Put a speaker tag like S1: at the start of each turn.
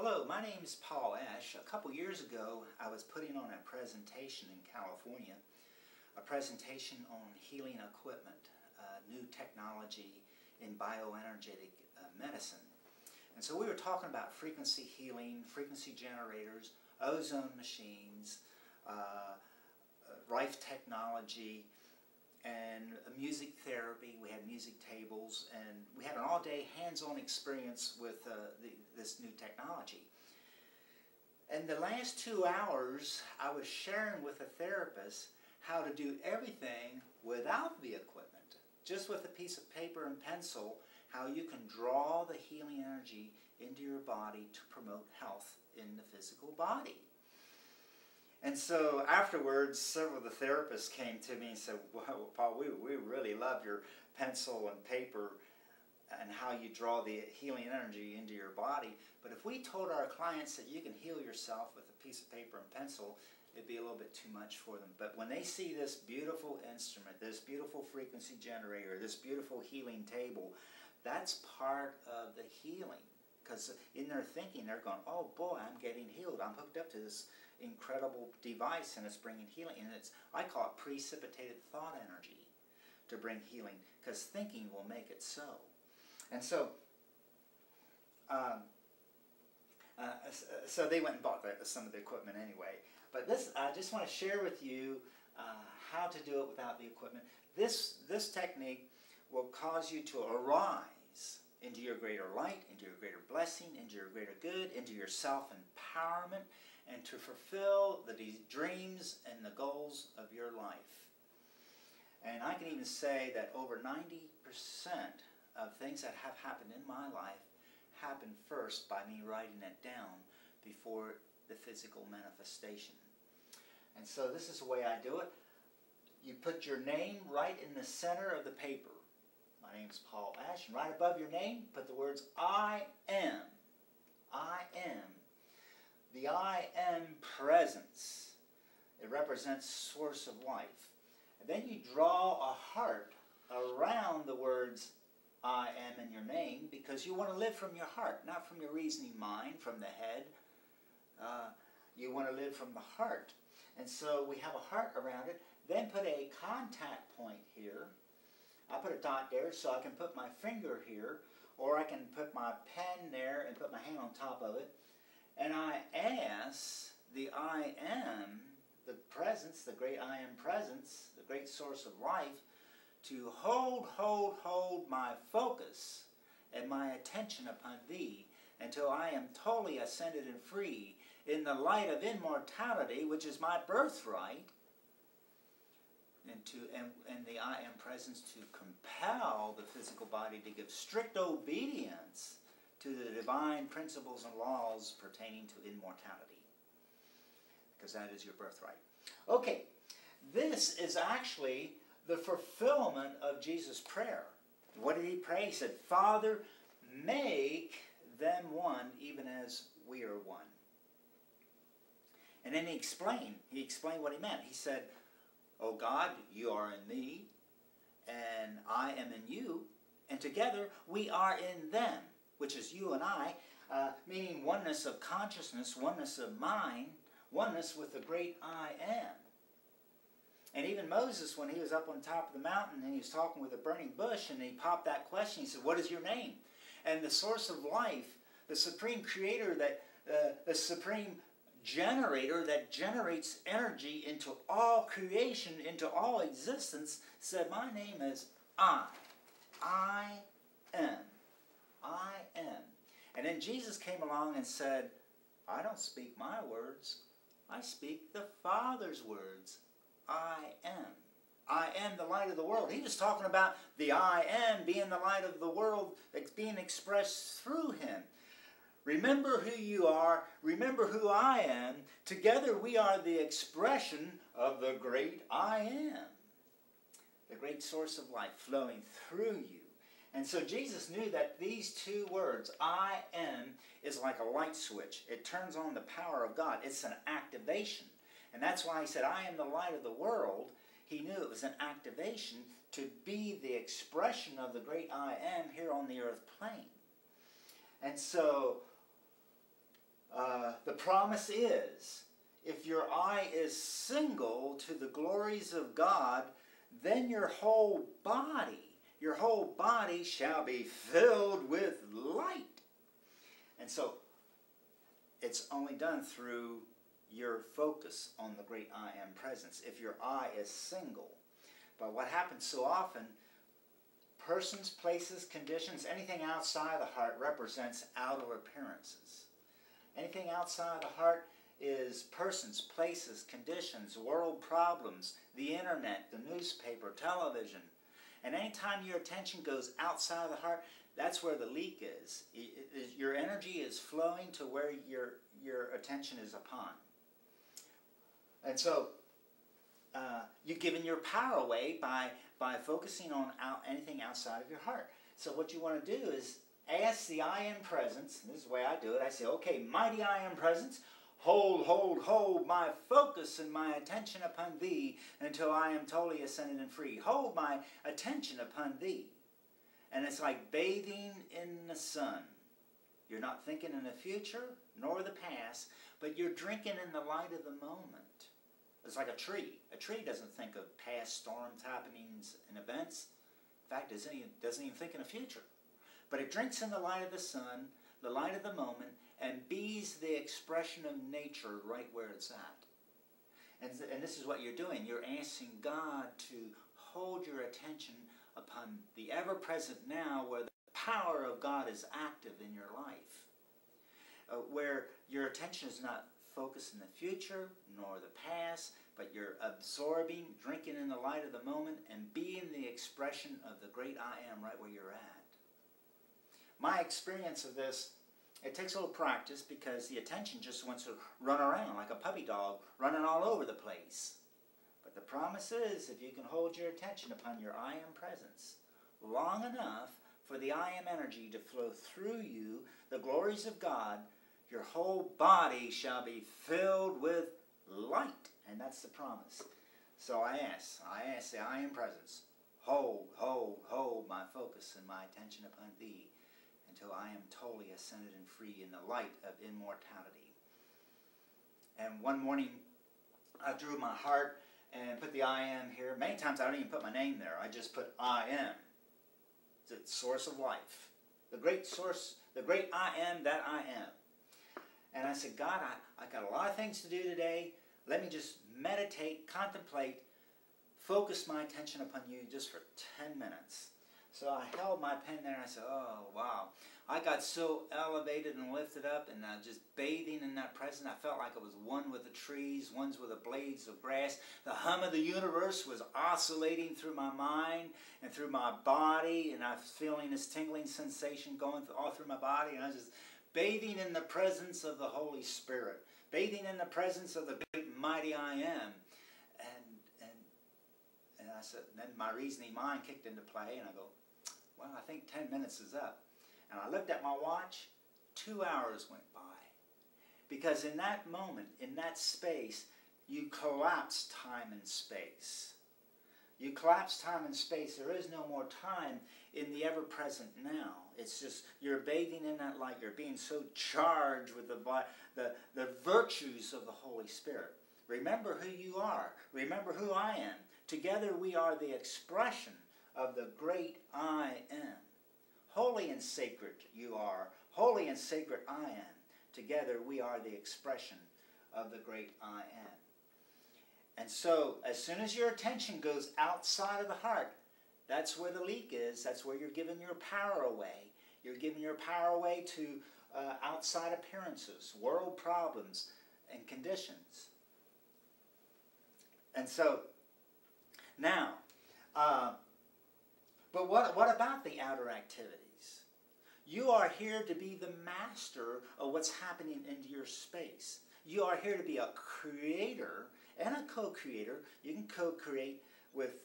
S1: Hello, my name is Paul Esch. A couple years ago, I was putting on a presentation in California, a presentation on healing equipment, new technology in bioenergetic medicine. And so we were talking about frequency healing, frequency generators, ozone machines, Rife technology, and music therapy. We had music tables, and we had an all-day hands-on experience with this new technology. And the last 2 hours, I was sharing with a therapist how to do everything without the equipment, just with a piece of paper and pencil, how you can draw the healing energy into your body to promote health in the physical body. And so afterwards, several of the therapists came to me and said, "Well, Paul, we really love your pencil and paper and how you draw the healing energy into your body. But if we told our clients that you can heal yourself with a piece of paper and pencil, it'd be a little bit too much for them. But when they see this beautiful instrument, this beautiful frequency generator, this beautiful healing table, that's part of the healing. Because in their thinking, they're going, oh boy, I'm getting healed. I'm hooked up to this incredible device and it's bringing healing. And I call it precipitated thought energy to bring healing, because thinking will make it so. And so, so they went and bought some of the equipment anyway. But this, I just want to share with you how to do it without the equipment. This technique will cause you to arise into your greater light, into your greater blessing, into your greater good, into your self-empowerment, and to fulfill the dreams and the goals of your life. And I can even say that over 90% of things that have happened in my life happened first by me writing it down before the physical manifestation. And so this is the way I do it. You put your name right in the center of the paper. My name is Paul Esch, and right above your name, put the words I am. I am. The I am presence. It represents source of life. And then you draw a heart around the words I am in your name, because you want to live from your heart, not from your reasoning mind, from the head. You want to live from the heart. And so we have a heart around it. Then put a contact point here. I put a dot there so I can put my finger here, or I can put my pen there and put my hand on top of it. And I ask the I am, the presence, the great I am presence, the great source of life, to hold my focus and my attention upon thee until I am totally ascended and free in the light of immortality, which is my birthright, and the I am presence to compel the physical body to give strict obedience to the divine principles and laws pertaining to immortality, because that is your birthright. Okay, this is actually the fulfillment of Jesus' prayer. What did he pray? He said, Father, make them one, even as we are one. And then he explained what he meant. He said, oh God, you are in me, and I am in you, and together we are in them, which is you and I, meaning oneness of consciousness, oneness of mind, oneness with the great I am. And even Moses, when he was up on top of the mountain and he was talking with a burning bush, and he popped that question, he said, what is your name? And the source of life, the supreme creator, the supreme generator that generates energy into all creation, into all existence, said, my name is I. I am. I am. And then Jesus came along and said, I don't speak my words. I speak the Father's words. I am. I am the light of the world. He was talking about the I am being the light of the world that's being expressed through him. Remember who you are. Remember who I am. Together we are the expression of the great I am. The great source of life flowing through you. And so Jesus knew that these two words, I am, is like a light switch. It turns on the power of God. It's an activation. And that's why he said, I am the light of the world. He knew it was an activation to be the expression of the great I am here on the earth plane. And so the promise is, if your eye is single to the glories of God, then your whole body shall be filled with light. And so, it's only done through your focus on the great I Am presence, if your eye is single. But what happens so often, persons, places, conditions, anything outside the heart represents outer appearances. Anything outside the heart is persons, places, conditions, world problems, the internet, the newspaper, television. And anytime your attention goes outside the heart, that's where the leak is. Your energy is flowing to where your attention is upon. And so, you're giving your power away by focusing on anything outside of your heart. So what you want to do is ask the I Am presence, and this is the way I do it. I say, okay, mighty I Am presence, hold my focus and my attention upon thee until I am totally ascended and free. Hold my attention upon thee. And it's like bathing in the sun. You're not thinking in the future nor the past, but you're drinking in the light of the moment. It's like a tree. A tree doesn't think of past storms, happenings, and events. In fact, it doesn't even think in the future. But it drinks in the light of the sun, the light of the moment, and bees the expression of nature right where it's at. And this is what you're doing. You're asking God to hold your attention upon the ever-present now, where the power of God is active in your life. Where your attention is not focused in the future nor the past, but you're absorbing, drinking in the light of the moment, and being the expression of the great I Am right where you're at. My experience of this, it takes a little practice because the attention just wants to run around like a puppy dog, running all over the place. But the promise is, if you can hold your attention upon your I Am presence long enough for the I Am energy to flow through you, the glories of God, your whole body shall be filled with light. And that's the promise. So I ask the I Am presence, hold my focus and my attention upon thee until I am totally ascended and free in the light of immortality. And one morning, I drew my heart and put the I Am here. Many times I don't even put my name there. I just put I Am. It's the source of life. The great source, the great I Am that I am. And I said, God, I got a lot of things to do today. Let me just meditate, contemplate, focus my attention upon you just for 10 minutes. So I held my pen there and I said, oh, wow. I got so elevated and lifted up and just bathing in that presence. I felt like I was one with the trees, one with the blades of grass. The hum of the universe was oscillating through my mind and through my body, and I was feeling this tingling sensation going all through my body, and I was just bathing in the presence of the Holy Spirit, bathing in the presence of the great mighty I Am. And I said, then my reasoning mind kicked into play, and I go, well, I think 10 minutes is up. And I looked at my watch, 2 hours went by. Because in that moment, in that space, you collapse time and space. You collapse time and space. There is no more time in the ever-present now. It's just, you're bathing in that light. You're being so charged with the virtues of the Holy Spirit. Remember who you are. Remember who I am. Together we are the expression of the great I Am. Holy and sacred you are. Holy and sacred I am. Together we are the expression of the great I Am. And so, as soon as your attention goes outside of the heart, that's where the leak is. That's where you're giving your power away. You're giving your power away to outside appearances, world problems, and conditions. And so, now, but what about the outer activities? You are here to be the master of what's happening into your space. You are here to be a creator and a co-creator. You can co-create with